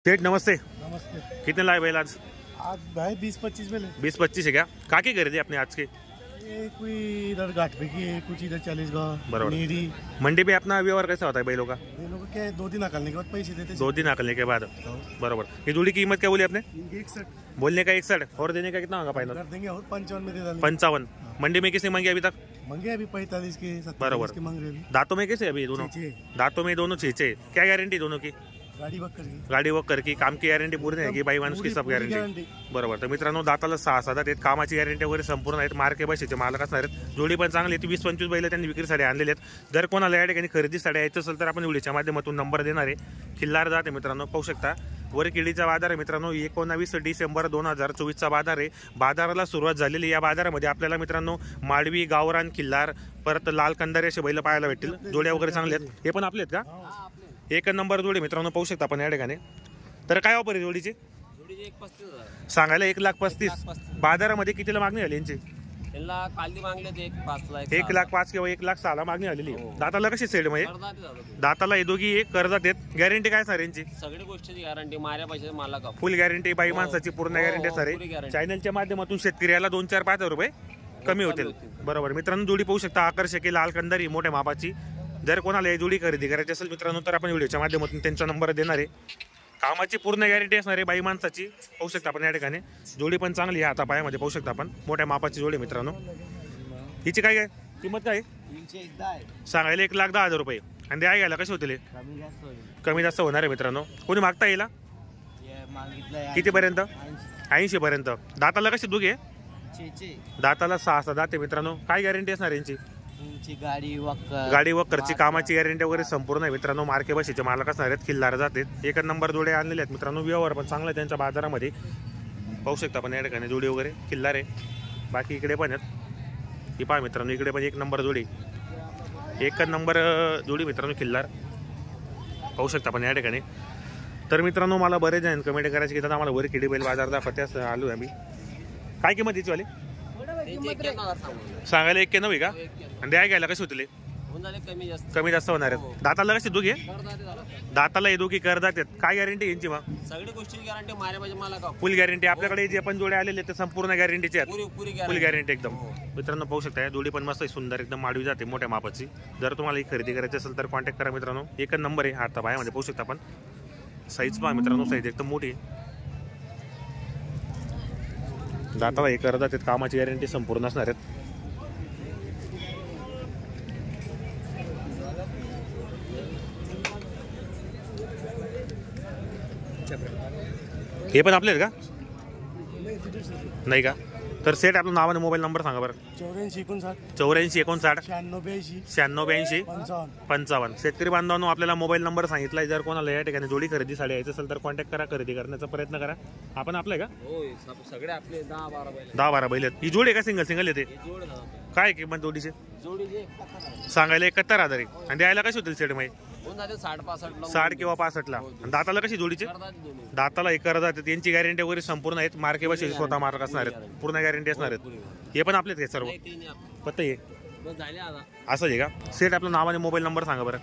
सेठ नमस्ते। नमस्ते। कितने लाए बैल आज? आज भाई 20-25 में ले। 20-25 है क्या? काकी खरीदी अपने आज के? ये कोई इधर घाट पे की है, कुछ इधर 40 गाँव नीरी। मंडी पे अपना व्यवहार कैसा होता है बैलों का? बैलों को क्या है, 2 दिन अकलने के बाद पैसे देते। 2 दिन अकलने के बाद बराबर। ये जोड़ी की कीमत क्या बोली आपने? 61 बोलने का 61 और देने का कितना होगा फाइनल? कर देंगे और 55 में दे डालेंगे। 55। मंडी में किसने मांगे अभी तक? मंगे अभी 45 के 70 बराबर के मांग रहे हैं। दांतों में कैसे अभी दोनों? दांतों में दोनों छीचे। क्या गारंटी दोनों की? गाडी वक्कर की काम की गॅरंटी पूर्ण आहे की बाई माणूस की सब गॅरंटी बरोबर। तर मित्रांनो दाताला 6 दात आहेत, कामाची गॅरंटी वगैरे संपूर्ण आहेत, मार्के बशीचे मालक असणार आहेत। जोडी पण चांगली आहे, 20-25 बैल त्यांनी विक्रीसाठी आणलेले आहेत। जर कोणाला या ठिकाणी खरेदीसाठी यायचं असेल तर आपण व्हिडिओच्या माध्यमातून नंबर देणार आहे। खिल्लार जात आहे मित्रांनो, पाहू शकता वर केळीचा बाजार आहे मित्रांनो। 19 डिसेंबर 2024 बाजार आहे। बाजाराला सुरुवात झालेली या बाजारामध्ये आपल्याला मित्रांनो माडवी, गावरान, खिल्लार परत लाल कंदारी असे बैल पाहायला भेटतील। जोड्या वगैरे चांगले आहेत, हे पण आपले आहेत का? एक नंबर जोडी मित्रांनो, पाहू शकता आपण या ठिकाणी। तर काय ऑफर आहे जोडीची? सांगायला 1,35,000। बाजारामध्ये कितीला मागणी झाली यांची? 1,05,000 किंवा 1,06,000 मागणी झालेली। दाताला कशी सेड मध्ये? दाताला हे दोघी एक कर्जात आहेत। गॅरंटी काय सर यांची? सगळ्या गोष्टीची गॅरंटी, मार्या पैशाची मालक फुल गॅरंटी, बाई माणसाची पूर्ण गॅरंटी सर आहे। चॅनलच्या माध्यमातून शेतकऱ्याला 2-4-5 रुपये कमी होतील बरोबर। मित्रांनो जोडी पाहू शकता, आकर्षक लाल कंदारी मोठ्या मापाची। जर कोणाला ही जोडी खरेदी करायची असेल मित्रांनो तर आपण व्हिडिओच्या माध्यमातून त्यांचा नंबर देणार आहे। कामाची पूर्ण गॅरंटी असणार आहे, बाई माणसाची। पाहू शकता आपण या ठिकाणी जोडी पण चांगली आहे, आता पायामध्ये पाहू शकता आपण मोठ्या मापाची जोडी मित्रांनो। हिची काय किंमत काय सांगायला? 1,10,000 रुपये। आणि द्या घ्यायला कसे होतील? कमी जास्त होणार आहे मित्रांनो। कोणी मागता येईल कितीपर्यंत? 80 पर्यंत। दाताला कशी दोघे? दाताला 6 दात आहे मित्रांनो। काय गॅरंटी असणार यांची? गाडी वक्करची कामाची गॅरंटी वगैरे संपूर्ण आहे मित्रांनो। मार्के बशीचे मालक असणार आहेत, खिल्लार जाते। एक नंबर जोडे आणलेले आहेत मित्रांनो। व्यवहार पण चांगला आहे त्यांच्या बाजारामध्ये, पाहू शकता आपण या ठिकाणी जोडी वगैरे खिल्लार आहे। बाकी इकडे पण आहेत, ही पहा मित्रांनो, इकडे पण एक नंबर जोडी, एक नंबर जोडी मित्रांनो खिल्लार, पाहू शकता आपण या ठिकाणी। तर मित्रांनो मला बरेच जण कमेंट करायचे की दादा आम्हाला वर किडी बैल बाजार दाखवत्यास आलो आम्ही। काय किंमत याची वाली? सांगायला 91 आहे का? आणि द्या घ्यायला कशी होतील? कमी जास्त होणार आहेत। दाताला कशी दोघी? दाताला हे दोघी करदात आहेत। काय गॅरंटी यांची? मग सगळी गोष्टीची गॅरंटी, मार्या पैशाची मालक फुल गॅरंटी। आपल्याकडे जे पण जोडे आलेले ते संपूर्ण गॅरंटीचे आहेत, फुल गॅरंटी एकदम। मित्रांनो पाहू शकता जोडी पण मस्त सुंदर एकदम माडवी जाते मोठ्या मापाची। जर तुम्हाला ही खरेदी करायची असेल तर कॉन्टॅक्ट करा मित्रांनो। एक नंबर आहे आता पायामध्ये, पाहू शकता आपण साईज पहा मित्रांनो, साईज एकदम मोठी आहे। दाताला हे करदात आहेत, कामाची गॅरंटी संपूर्ण असणार आहेत। हे पण आपले आहेत का? नाही का? तर सेट आपलं नाव आणि मोबाईल नंबर सांगा बरं। 8459 9682 55. शेतकरी बांधवांनो आपल्याला मोबाईल नंबर सांगितलाय। जर कोणाला या ठिकाणी जोडी खरेदीसाठी यायचं असेल तर कॉन्टॅक्ट करा, खरेदी करण्याचा प्रयत्न करा। आपण आपलं का? सगळे आपले 10-12 बैल आहेत। ही जोडी का सिंगल येते? काय किंमत जोडीची? सांगायला 71,000 आहे। आणि द्यायला कशी होतील सेट मध्ये? 60 किंवा 65 ला। दाताला कशी जोडीची? दाताला एक करदात यांची गॅरंटी वगैरे संपूर्ण आहेत, मार्के बशी स्वतः मार्क असणार आहेत, पूर्ण गॅरंटी असणार आहेत। हे पण आपलेच आहेत सर्व पत्ते हे असं आहे का? सेट आपलं नाव आणि मोबाईल नंबर सांगा बरं।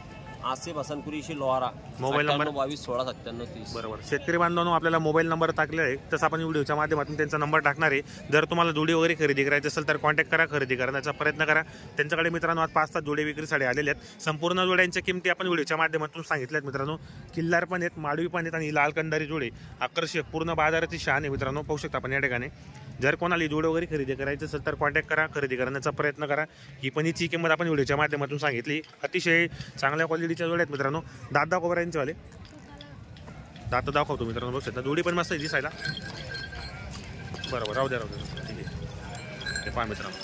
आसिफ हसनपुरीशी लोहारा, मोबाईल नंबर 22169730 बरोबर। शेतकरी बांधवांनो आपल्याला मोबाईल नंबर टाकले आहे, तसं आपण व्हिडिओच्या माध्यमातून त्यांचा नंबर टाकणार आहे। जर तुम्हाला जोडी वगैरे खरेदी करायची असेल तर कॉन्टॅक्ट करा, खरेदी करण्याचा प्रयत्न करा। त्यांच्याकडे मित्रांनो आज 5-7 जोडे विक्रीसाठी आलेले आहेत। संपूर्ण जोड्यांच्या किमती आपण व्हिडिओच्या माध्यमातून सांगितल्यात मित्रांनो। किल्लार पण आहेत, माडवी पण आहेत आणि लाल कंदारी जोडे आकर्षक पूर्ण बाजाराची शान आहे मित्रांनो, पाहू शकता आपण या ठिकाणी। जर कोणाला जोडी वगैरे खरेदी करायचं असेल तर कॉन्टॅक्ट करा, खरेदी करण्याचा प्रयत्न करा। ही पण हिची किंमत आपण व्हिडिओच्या माध्यमातून सांगितली। अतिशय चांगल्या क्वालिटीच्या जोड्या आहेत मित्रांनो। दात दाखव बरं यांचे वाले, दात दाखवतो मित्रांनो, बघू शकता जोडी पण मस्त आहे दिसायला बरोबर। राहू द्या ठीक आहे, हे पहा मित्रांनो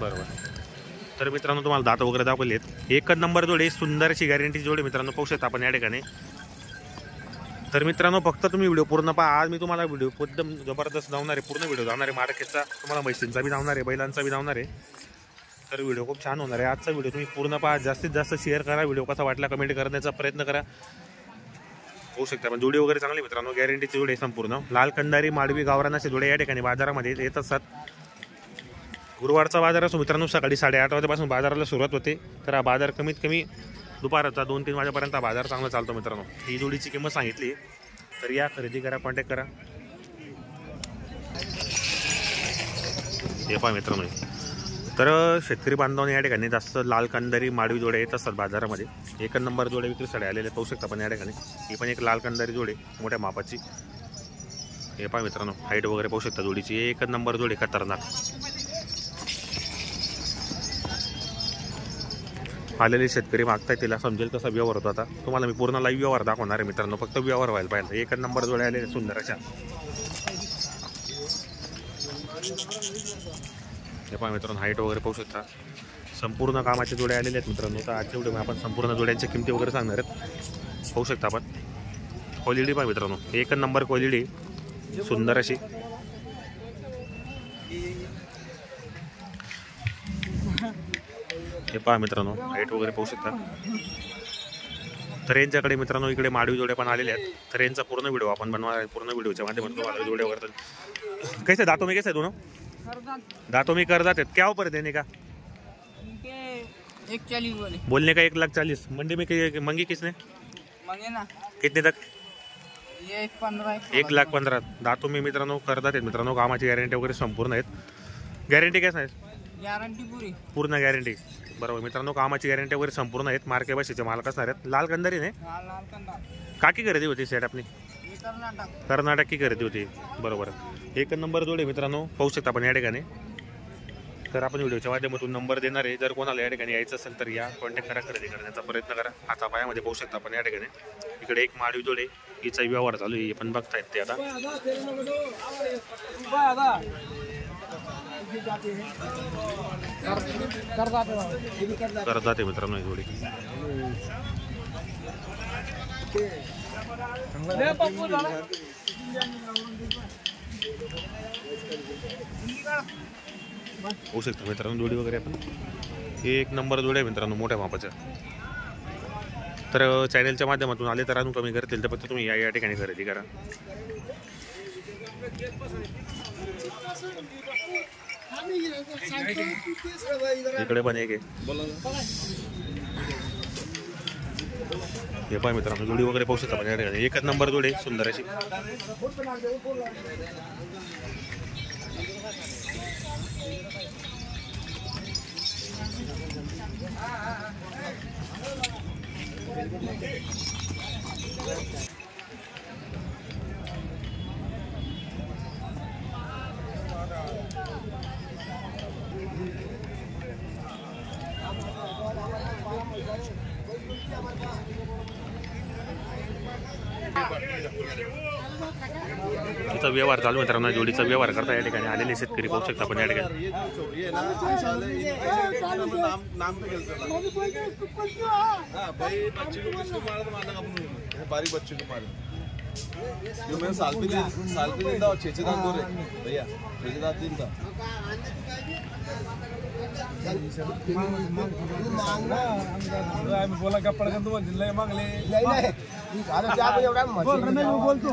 बरोबर। तर मित्रांनो तुम्हाला दात वगैरे दाखवले आहेत, एकच नंबर जोडी, सुंदरशी गॅरंटी जोडी मित्रांनो, पाहू शकता आपण या ठिकाणी। तर मित्रांनो फक्त तुम्ही व्हिडिओ पूर्ण पहा। आज मी तुम्हाला व्हिडिओ एकदम जबरदस्त धावणार आहे, पूर्ण व्हिडिओ धावणार आहे मार्केटचा, तुम्हाला म्हशींचा बी धावणार आहे, बैलांचा बी धावणार आहे। तर व्हिडिओ खूप छान होणार आहे आजचा व्हिडिओ, तुम्ही पूर्ण पहा, जास्तीत जास्त शेअर करा, व्हिडिओ कसा वाटला कमेंट करण्याचा प्रयत्न करा। होऊ शकता पण जोडी वगैरे चांगली मित्रांनो, गॅरंटीची जोडी संपूर्ण। लाल कंदारी, माडवी, गावरान असे जोडे या ठिकाणी बाजारामध्ये येत असतात। गुरुवारचा बाजार असतो मित्रांनो, सकाळी 8:30 वाजेपासून बाजाराला सुरुवात होते। तर हा बाजार कमीत कमी दुपारचा 2-3 वाजेपर्यंत बाजार चांगला चालतो मित्रांनो. ही जोडीची किंमत सांगितली तर या खरेदी करा, कॉन्टॅक्ट करा. हे पहा मित्रांनो, तर शेतकरी बांधवांनी या ठिकाणी जास्त लाल कंदारी माडवी जोड्या येत असतात बाजारामध्ये. 1 नंबर जोड्या विक्रीसाठी आलेले पाहू शकता पण या ठिकाणी. ही पण एक लाल कंदारी जोडी मोठ्या मापाची. हे पहा मित्रांनो, हाईट वगैरे पाहू शकता जोडीची. 1 नंबर जोडी खतरनाक. आलेले शेतकरी मागताय, तिला समजेल कसा व्यवहार होतो. आता तुम्हाला मी पूर्ण लाईव्ह व्यवहार दाखवणार आहे मित्रांनो, फक्त व्यवहार व्हायला पाहिजे. 1 नंबर जोड्या आलेले सुंदर अशा. हे पहा मित्रांनो, हाईट वगैरे पाहू शकता. संपूर्ण कामाचे जोड्या आलेले आहेत मित्रांनो. तर आजच्या व्हिडिओमध्ये आपण संपूर्ण जोड्यांच्या किमती वगैरे सांगणार आहेत. पाहू शकता आपण. क्वालिटी पहा मित्रांनो, 1 नंबर क्वालिटी सुंदर अशी. हे पहा मित्रांनो, हाईट वगैरे पाहू शकता. तर यांच्याकडे मित्रांनो इकडे माडवी जोड्या पण आलेल्या आहेत. तर यांचा पूर्ण व्हिडिओ आपण बनवणार आहे. पूर्ण व्हिडिओच्या माध्यमातून तुम्हाला जोड्या वगैरे कैसे दातों में कैसे दोनों दांतों में कर जाते क्या ऊपर देने का 140 बोलने का 1,40,000. मंडी में मंगी किसने मांगे ना कितने तक ये 15 1,15,000. दातों में मित्रांनो करतात आहेत मित्रांनो. कामाची गॅरंटी वगैरे संपूर्ण आहेत. गॅरंटी काय आहे? गॅरंटी पुरी पूर्ण गॅरंटी. बरोबर मित्रांनो, कामाची गॅरंटी वगैरे संपूर्ण आहेत. मार्के बशीचे मालक असणार आहेत. लाल कंदारीने लाल कंदा काकी खरेदी होती सेट आपली ये कर्नाटक कर्नाटक की खरेदी होती. बरोबर. 1 नंबर जोडे मित्रांनो पाहू शकता आपण या ठिकाणी. तर आपण व्हिडिओच्या माध्यमातून नंबर देणार आहे. जर कोणाला या ठिकाणी यायचं असेल तर या कॉन्टॅक्ट करा, खरेदी करण्याचा प्रयत्न करा. आता पायामध्ये पाहू शकता आपण या ठिकाणी. इकडे एक माडवी जोडे, हिचा व्यवहार चालू आहे. पण बघतायत ते आता. करतात ते मित्रांनो ही जोडी. होऊ शकतं मित्रांनो जोडी वगैरे आपण. हे 1 नंबर जोडी आहे मित्रांनो मोठ्या मापाच्या. तर चॅनलच्या माध्यमातून आले तर अजून कमी करतील. तर फक्त तुम्ही या ठिकाणी खरेदी करा. इकडे पण एक आहे. हे पाय मित्रांनो जोडी वगैरे पाहू शकता पण या ठिकाणी. 1 नंबर जोडी सुंदर अशी. तिचा व्यवहार चालू मित्रांनो. जोडीचा व्यवहार करता या ठिकाणी आलेले शेतकरी पाहू शकता पण या ठिकाणी. बारीक बच्चे को मार जो मैं साल पे दिन था 6 दांत हो रहे भैया 6 दांत दिन था आम्ही बोला का पडकन तू जिल्हा मागले बोलतो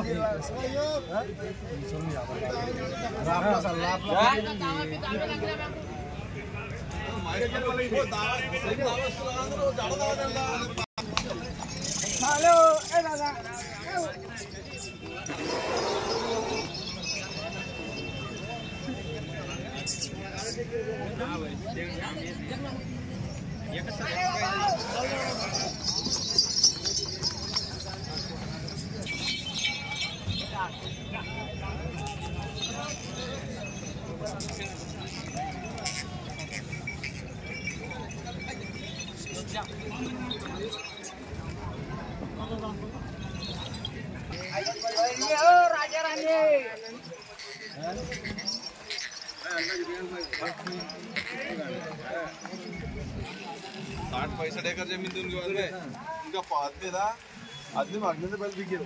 राजा राणी 60 पैसा देकर जमीन दूंगी बाद में उनका आदमी था आदमी मांगने से पहले बिक गया